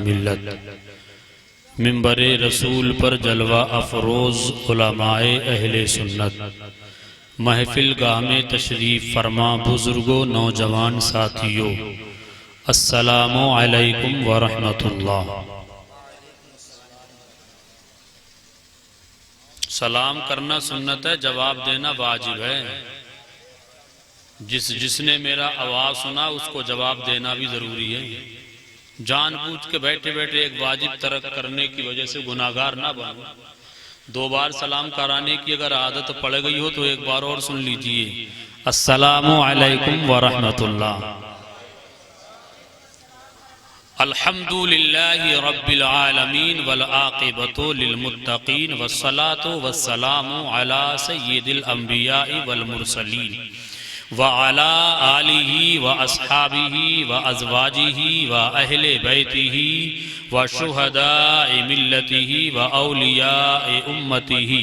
ملت منبر رسول پر جلوہ افروز علماء اہل سنت محفل گاہ میں تشریف فرما بزرگوں نوجوان ساتھیوں السلام علیکم ورحمۃ اللہ۔ سلام کرنا سنت ہے، جواب دینا واجب ہے۔ جس نے میرا آواز سنا اس کو جواب دینا بھی ضروری ہے۔ جان بوجھ کے بیٹھے بیٹھے ایک واجب ترک کرنے کی وجہ سے گناہگار نہ بنو۔ 2 بار سلام کرانے کی اگر عادت پڑ گئی ہو تو ایک بار اور سن لیجئے، السلام علیکم ورحمۃ اللہ۔ الحمدللہ رب العالمین والعاقبۃ للمتقین والصلاة والسلام علی سید الانبیاء والمرسلین وعلى آلہ واصحابہ وازواجہ واہل بیتہ وشہداء ملتہ واولیاء امتہ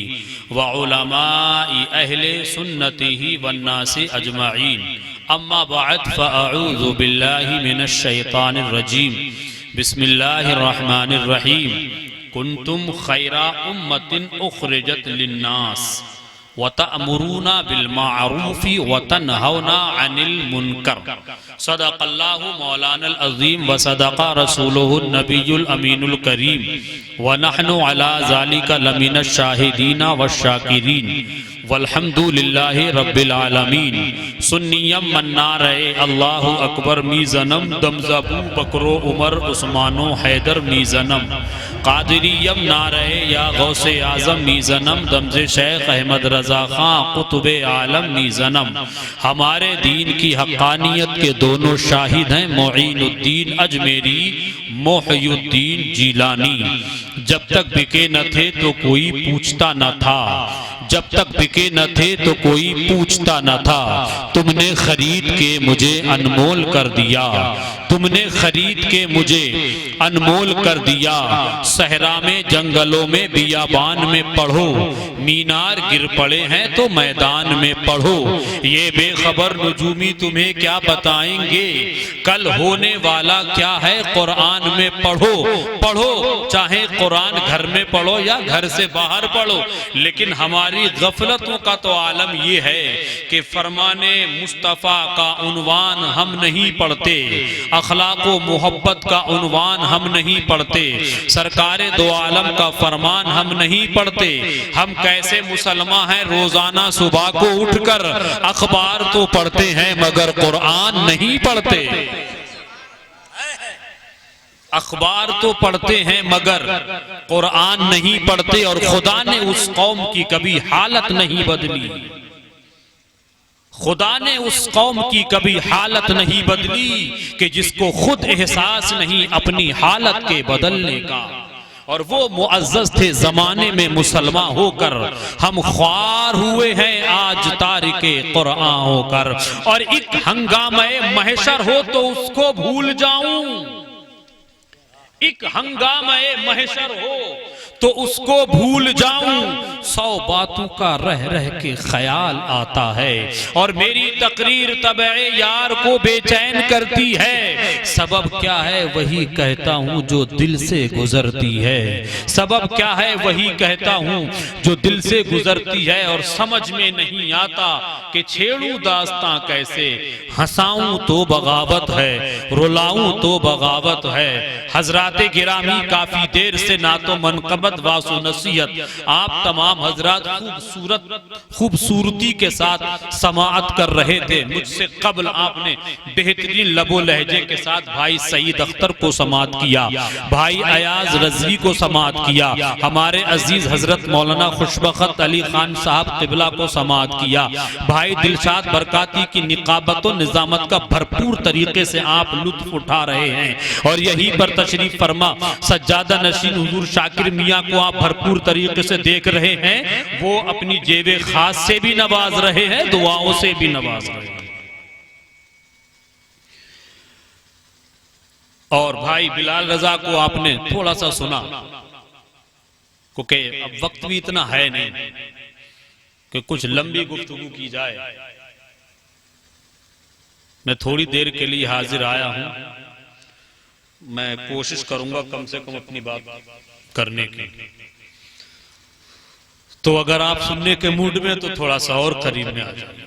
وعلماء اہل سنتہ والناس اجمعین، اما بعد فاعوذ باللہ من الشیطان الرجیم، بسم اللہ الرحمن الرحیم۔ کنتم خیر امۃ اخرجت للناس وَتَأْمُرُونَ بِالْمَعْرُوفِ وَتَنْهَوْنَ عَنِ الْمُنْكَرِ صدق اللہ مولانا العظیم وصدق رسولہ النبی الامین الکریم وَنَحْنُ عَلَى ذَلِكَ لَمِنَ الشَّاهِدِينَ وَالشَّاكِرِينَ وَالْحَمْدُلِلَّهِ رَبِّ الْعَالَمِينَ سنیم منار اللہ اکبر میزنم دمزبو بکرو عمر عثمان و حیدر میزنم قادریم نعرہ یا غوث اعظم میزنم دمز شیخ احمد رضا خان قطب عالم میزنم۔ ہمارے دین کی حقانیت کے دونوں شاہد ہیں معین الدین اجمیری، محی الدین جیلانی۔ جب تک بکے نہ تھے تو کوئی پوچھتا نہ تھا، جب تک بکے نہ تھے تو کوئی پوچھتا نہ تھا، تم نے خرید کے مجھے انمول کر دیا، تم نے خرید کے مجھے انمول کر دیا۔ صحرا میں جنگلوں میں بیابان میں پڑھو، مینار گر پڑے ہیں تو میدان میں پڑھو۔ یہ بے خبر نجومی تمہیں کیا بتائیں گے کل ہونے والا کیا ہے قرآن میں پڑھو۔ پڑھو چاہے قرآن گھر میں پڑھو یا گھر سے باہر پڑھو، لیکن ہماری غفلتوں کا تو عالم یہ ہے کہ فرمان مصطفیٰ کا عنوان ہم نہیں پڑھتے، اخلاق و محبت کا عنوان ہم نہیں پڑھتے، سرکار دو عالم کا فرمان ہم نہیں پڑھتے۔ ہم کیسے مسلمان ہیں روزانہ صبح کو اٹھ کر اخبار تو پڑھتے ہیں مگر قرآن نہیں پڑھتے، اخبار تو پڑھتے ہیں مگر قرآن نہیں پڑھتے، اور خدا نے اس قوم کی کبھی حالت نہیں بدلی، خدا نے اس قوم کی کبھی حالت نہیں بدلی کہ جس کو خود احساس نہیں اپنی حالت کے بدلنے کا۔ اور وہ معزز تھے زمانے میں مسلمان ہو کر، ہم خوار ہوئے ہیں آج تارک قرآن ہو کر۔ اور ایک ہنگامہ محشر ہو تو اس کو بھول جاؤں، ایک ہنگامہ محشر ہو تو اس کو بھول جاؤں، 100 باتوں کا رہ رہ کے خیال آتا ہے، اور میری تقریر طبع یار کو بے چین کرتی ہے۔ سبب کیا ہے وہی کہتا ہوں جو دل سے گزرتی ہے، سبب کیا ہے وہی کہتا ہوں جو دل سے گزرتی ہے، اور سمجھ میں نہیں آتا کہ چھیڑوں داستاں کیسے، ہنساؤں تو بغاوت ہے، رلاؤں تو بغاوت ہے۔ حضرات گرامی کافی دیر سے نہ تو منقبت واسو نصیحت آپ تمام حضرات خوبصورتی کے ساتھ سماعت کر رہے تھے۔ مجھ سے قبل آپ نے بہترین لب و لہجے کے ساتھ بھائی سعید اختر کو سماعت کیا، بھائی ایاز رضوی کو سماعت کیا، ہمارے عزیز حضرت مولانا خوشبخت علی خان صاحب قبلہ کو سماعت کیا، بھائی دلشاد برکاتی کی نقابت و نظامت کا بھرپور طریقے سے آپ لطف اٹھا رہے ہیں، اور یہی پر تشریف فرما سجادہ نشین حضور شاکر میاں کو آپ بھرپور طریقے سے دیکھ رہے ہیں، وہ اپنی جیب خاص سے بھی نواز رہے ہیں، دعاؤں سے بھی نواز رہے ہیں۔ اور بھائی بلال رضا کو آپ نے تھوڑا سا سنا، کیونکہ اب وقت بھی اتنا ہے نہیں کہ کچھ لمبی گفتگو کی جائے، میں تھوڑی دیر کے لیے حاضر آیا ہوں۔ میں کوشش کروں گا کم سے کم اپنی بات کرنے کی، تو اگر آپ سننے کے موڈ میں تو تھوڑا سا اور قریب میں آ جائیں۔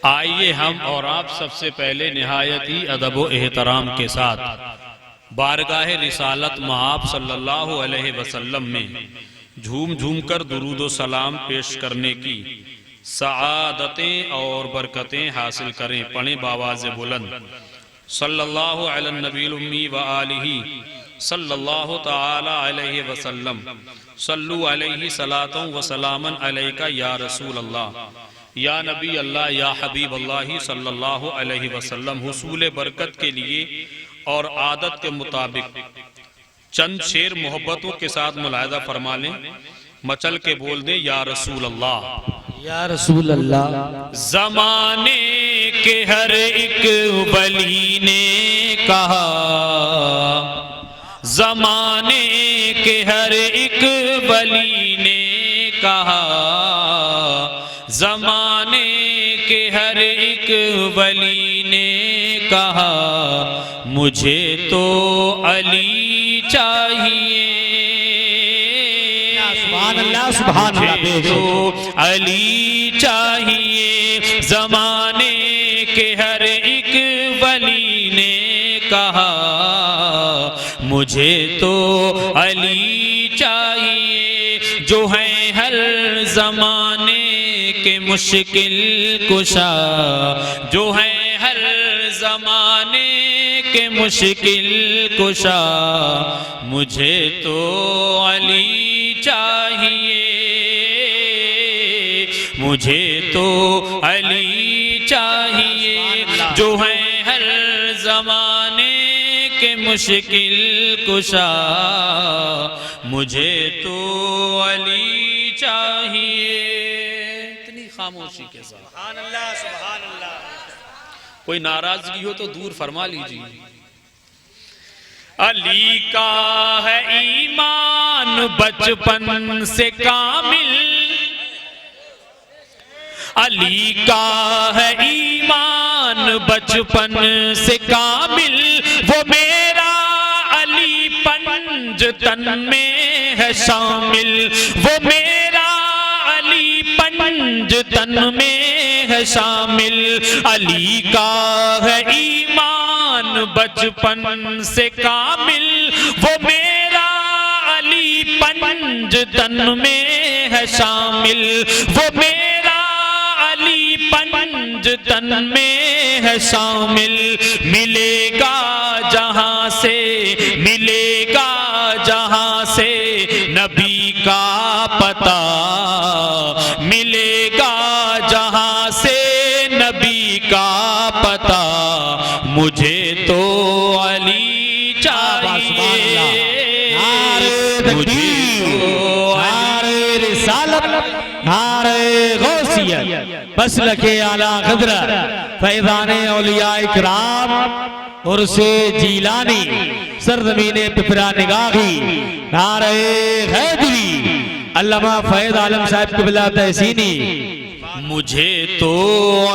آئیے ہم اور آپ سب سے پہلے نہایت ہی ادب و احترام کے ساتھ بارگاہ رسالت مآب صلی اللہ علیہ وسلم میں جھوم جھوم کر درود و سلام پیش کرنے کی سعادتیں اور برکتیں حاصل کریں۔ پڑھیں بآواز بلند، صلی اللہ علی النبی الامی وآلہ صلی اللہ تعالی علیہ وسلم، صلو علیہ صلاۃ و سلاما علیکہ یا رسول اللہ، یا نبی اللہ، یا حبیب اللہ صلی اللہ علیہ وسلم۔ حصول برکت کے لیے اور عادت کے مطابق چند شعر محبتوں کے ساتھ ملاحظہ فرما لیں، مچل کے بول دیں یا رسول اللہ، یا رسول اللہ۔ زمانے کے ہر ایک ولی نے کہا، زمانے کے ہر ایک ولی نے کہا، زمانے کے ہر ایک ولی نے کہا، مجھے تو علی چاہیے، سبحان اللہ سبحان اللہ، مجھے تو علی چاہیے۔ زمانے کے ہر ایک ولی نے کہا، مجھے تو علی چاہیے، جو ہیں ہر زمانے کے مشکل کشا، جو ہیں ہر زمانے کے مشکل کشا، مجھے تو علی چاہیے، مجھے تو علی چاہیے، جو ہیں ہر زمانے کے مشکل کشا، مجھے تو علی چاہیے۔ اتنی خاموشی کے ساتھ سبحان اللہ سبحان اللہ۔ کوئی ناراضگی ہو تو دور فرما لیجیے۔ علی کا ہے ایمان بچپن سے کامل، علی کا ہے ایمان بچپن سے کامل، وہ میرا علی پنجتن میں ہے شامل، وہ میرا علی پنجتن میں ہے شامل۔ علی کا ہے ایمان بچپن سے کامل، وہ میرا علی پنجتن میں ہے شامل، وہ میرا علی پنجتن میں ہے شامل۔ ملے گا جہاں سے، ملے گا جہاں سے نبی کا پتہ، ملے گا جہاں سے نبی کا پتہ، مجھے تو علی چاہیے، مجھے تو نعرہ رسالت، نعرہ غوثیت، مسلک اعلیٰ قدرت، فیضان اولیاء اکرام، عرس جیلانی، سرزمین پپرا نگاہی، نعرہ حیدری، علامہ فیض عالم صاحب قبلہ تحسینی۔ مجھے تو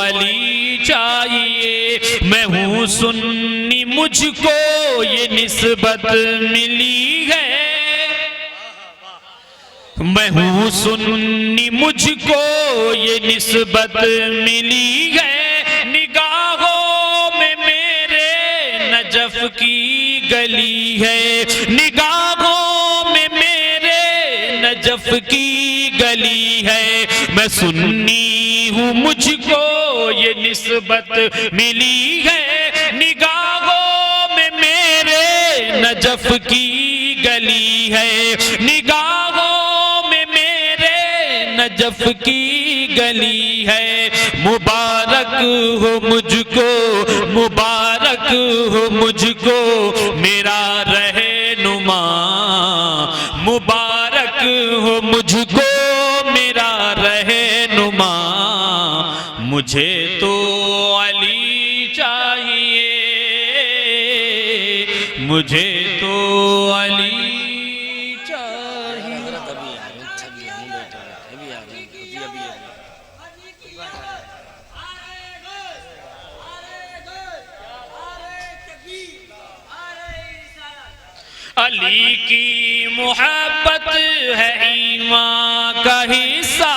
علی چاہیے، میں ہوں سنی، مجھ کو یہ نسبت ملی ہے، میں ہوں سنی، مجھ کو یہ نسبت ملی ہے، نگاہوں میں میرے نجف کی گلی ہے، نگاہوں میں میرے نجف کی گلی ہے، میں سنی ہوں، مجھ کو یہ نسبت ملی ہے، نگاہوں میں میرے نجف کی گلی ہے، نگاہوں میں میرے نجف کی گلی ہے۔ مبارک ہو مجھ کو، مبارک ہو مجھ کو میرا رہنما، مبارک ہو مجھ کو میرا رہنما، مجھے تو علی چاہیے، مجھے تو علی چاہیے۔ علی کی محبت ہے ایمان کا حصہ،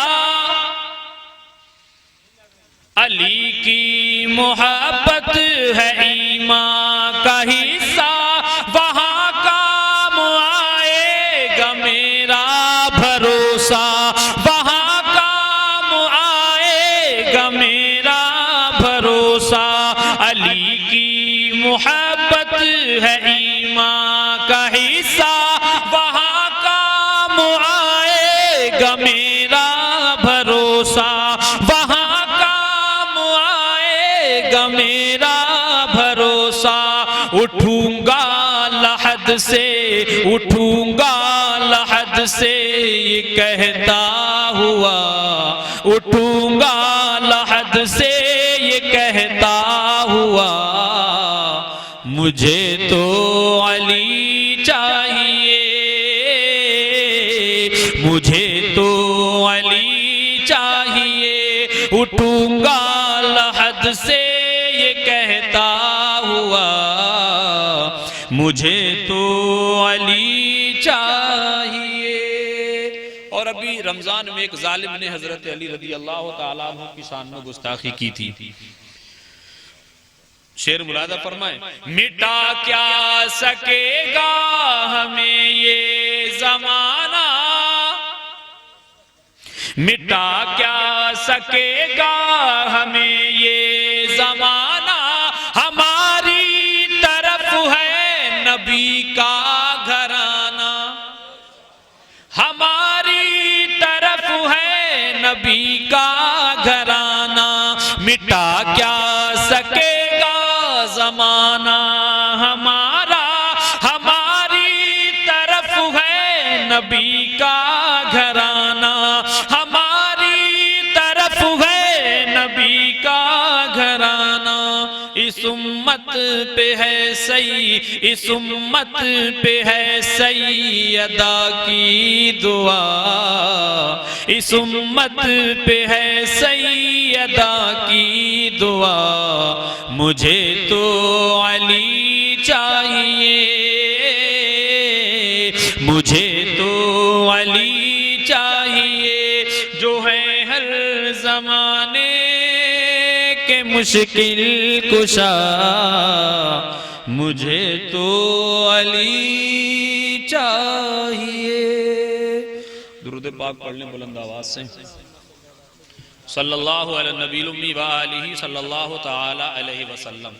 علی کی محبت ہے ایمان کا حصہ، وہاں کام آئے گا میرا بھروسہ، وہاں کام آئے گا میرا بھروسہ، علی کی محبت ہے ایمان کا حصہ، وہاں کام آئے گا میرا بھروسہ، وہاں کام آئے گا میرا بھروسہ، اٹھوں گا لحد سے، اٹھوں گا لحد سے یہ کہتا ہوا، اٹھوں گا لحد سے یہ کہتا ہوا، مجھے تو علی چاہیے، مجھے تو علی چاہیے، اٹھوں گا لحد سے یہ کہتا ہوا، مجھے تو علی چاہیے۔ اور ابھی رمضان میں ایک ظالم نے حضرت علی رضی اللہ تعالیٰ عنہ کی شان میں گستاخی کی تھی، شعر ملاحظہ فرمائیں، مٹا کیا سکے گا ہمیں یہ زمانہ، مٹا کیا سکے گا ہمیں یہ زمانہ، ہماری طرف ہے نبی کا گھرانہ، ہماری طرف ہے نبی کا گھرانہ، مٹا کیا سکے زمانہ ہمارا، ہماری طرف ہے نبی کا گھرانہ، ہماری طرف ہے نبی کا گھرانہ، اس امت پہ ہے اس امت پہ ہے سیدہ کی دعا، اس امت پہ ہے سیدہ کی دعا، مجھے تو علی چاہیے، مجھے تو علی چاہیے، جو ہے ہر زمانے کے مشکل کشا، مجھے تو علی چاہیے۔ درود پاک پڑھ لیں بلند آواز سے، صلی اللہ علی النبی الامی وآلہ صلی اللہ تعالی علیہ وسلم،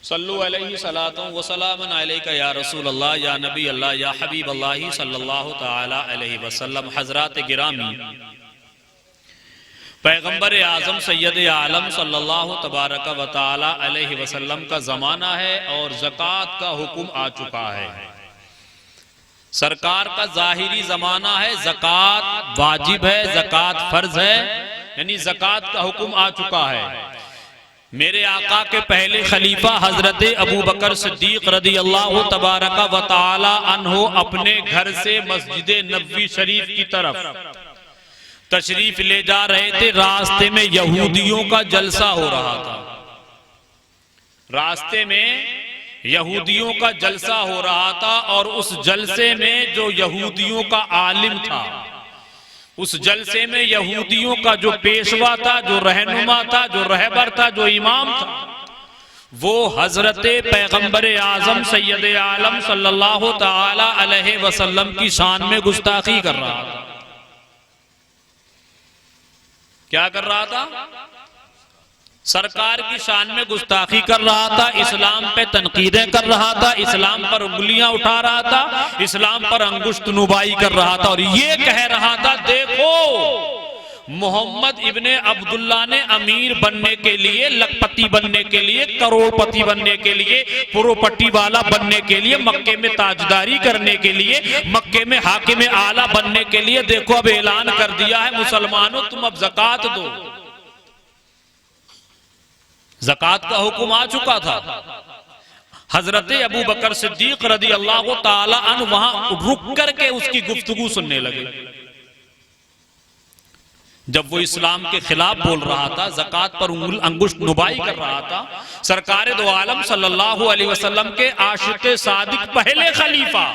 صلو علیہ صلاۃ و سلام علیکہ یا رسول اللہ، یا نبی اللہ، یا حبیب اللہ صلی اللہ تعالی علیہ وسلم۔ حضرات گرامی، پیغمبر اعظم سید عالم صلی اللہ تبارک و تعالی علیہ وسلم کا زمانہ ہے اور زکوٰۃ کا حکم آ چکا ہے، سرکار کا ظاہری زمانہ ہے، زکوٰۃ واجب ہے، زکوٰۃ فرض ہے، یعنی زکوٰۃ کا حکم آ چکا ہے۔ میرے آقا کے پہلے خلیفہ حضرت ابو بکر صدیق رضی اللہ تبارک و تعالی عنہ اپنے گھر سے مسجد نبوی شریف کی طرف تشریف لے جا رہے تھے، راستے میں یہودیوں کا جلسہ ہو رہا تھا، راستے میں یہودیوں کا جلسہ ہو رہا تھا، اور اس جلسے میں جو یہودیوں کا عالم تھا، اس جلسے میں یہودیوں کا جو پیشوا تھا، جو رہنما تھا، جو رہبر تھا، جو امام تھا، وہ حضرت پیغمبر اعظم سید عالم صلی اللہ تعالی علیہ وسلم کی شان میں گستاخی کر رہا تھا۔ کیا کر رہا تھا؟ سرکار کی شان میں گستاخی کر رہا تھا، اسلام پہ تنقیدیں کر رہا تھا، اسلام پر انگلیاں اٹھا رہا تھا، اسلام پر انگشت نبائی کر رہا تھا، اور یہ کہہ رہا تھا، دیکھو محمد ابن عبداللہ نے امیر بننے کے لیے، لکھپتی بننے کے لیے، کروڑ پتی بننے کے لیے، پروپرٹی والا بننے کے لیے، مکے میں تاجداری کرنے کے لیے، مکے میں حاکم اعلیٰ بننے کے لیے، دیکھو اب اعلان کر دیا ہے مسلمانوں تم اب زکوٰۃ دو۔ زکوٰۃ کا حکم آ چکا تھا۔ حضرت ابو بکر صدیق رضی اللہ تعالی عنہ وہاں رک کر کے اس کی گفتگو سننے لگے۔ جب وہ اسلام کے خلاف بول رہا تھا، زکوٰۃ پر انگشت نبائی کر رہا تھا، سرکار دو عالم صلی اللہ علیہ وسلم کے عاشق صادق پہلے خلیفہ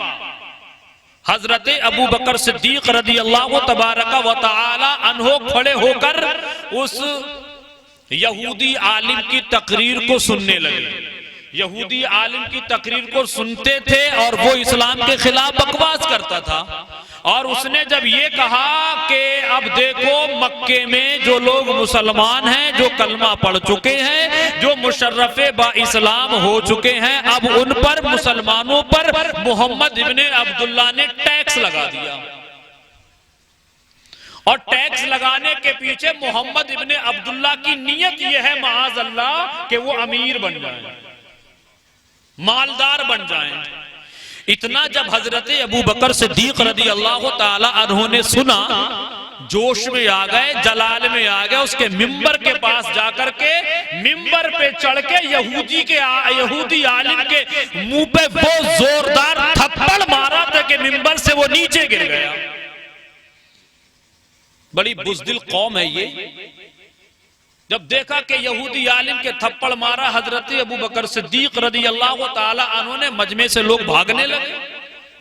حضرت ابو بکر صدیق رضی اللہ تبارک و تعالی عنہ کھڑے ہو کر اس یہودی عالم کی تقریر کو سننے لگے. یہودی عالم کی تقریر کو سنتے تھے اور وہ اسلام کے خلاف بکواس کرتا تھا. اور اس نے جب یہ کہا کہ اب دیکھو مکے میں جو لوگ مسلمان ہیں، جو کلمہ پڑھ چکے ہیں، جو مشرف با اسلام ہو چکے ہیں، اب ان پر مسلمانوں پر محمد ابن عبداللہ نے ٹیکس لگا دیا. اور ٹیکس لگانے کے پیچھے محمد ابن عبداللہ کی نیت یہ ہے معاذ اللہ کہ وہ امیر بن جائیں، مالدار بن جائیں. اتنا جب حضرت ابو بکر صدیق رضی اللہ تعالی عنہ نے سنا، جوش میں آ گئے، جلال میں آ گئے. اس کے ممبر کے پاس جا کر کے ممبر پہ چڑھ کے یہودی عالم کے منہ پہ وہ زوردار تھپڑ مارا تھا کہ ممبر سے وہ نیچے گر گیا. بڑی بزدل قوم ہے یہ. جب دیکھا کہ یہودی عالم کے تھپڑ مارا حضرت ابو بکر صدیق رضی اللہ تعالی عنہ نے، مجمع سے لوگ بھاگنے لگے،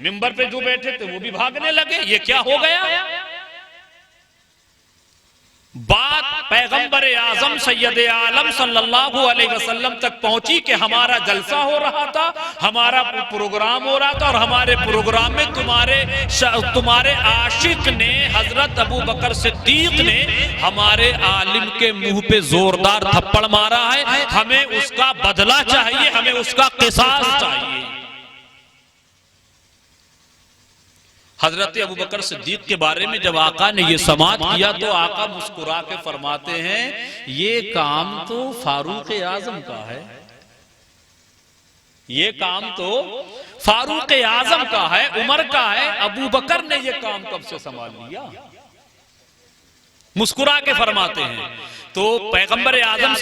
ممبر پہ جو بیٹھے تھے وہ بھی بھاگنے لگے. یہ کیا ہو گیا؟ بات پیغمبر اعظم سید عالم صلی اللہ علیہ وسلم تک پہنچی کہ ہمارا جلسہ ہو رہا تھا، ہمارا پروگرام ہو رہا تھا، اور ہمارے پروگرام میں تمہارے عاشق نے، حضرت ابو بکر صدیق نے ہمارے عالم کے منہ پہ زوردار تھپڑ مارا ہے. ہمیں اس کا بدلہ چاہیے، ہمیں اس کا قصاص چاہیے. حضرت ابو بکر صدیق کے بارے میں جب آقا نے یہ سماعت کیا تو آقا مسکرا کے فرماتے ہیں یہ کام تو فاروق اعظم کا ہے، یہ کام تو فاروق اعظم کا ہے، عمر کا ہے. ابو بکر نے یہ کام کب سے سنبھال لیا؟ مسکرا کے فرماتے ہیں. تو پیغمبر اعظم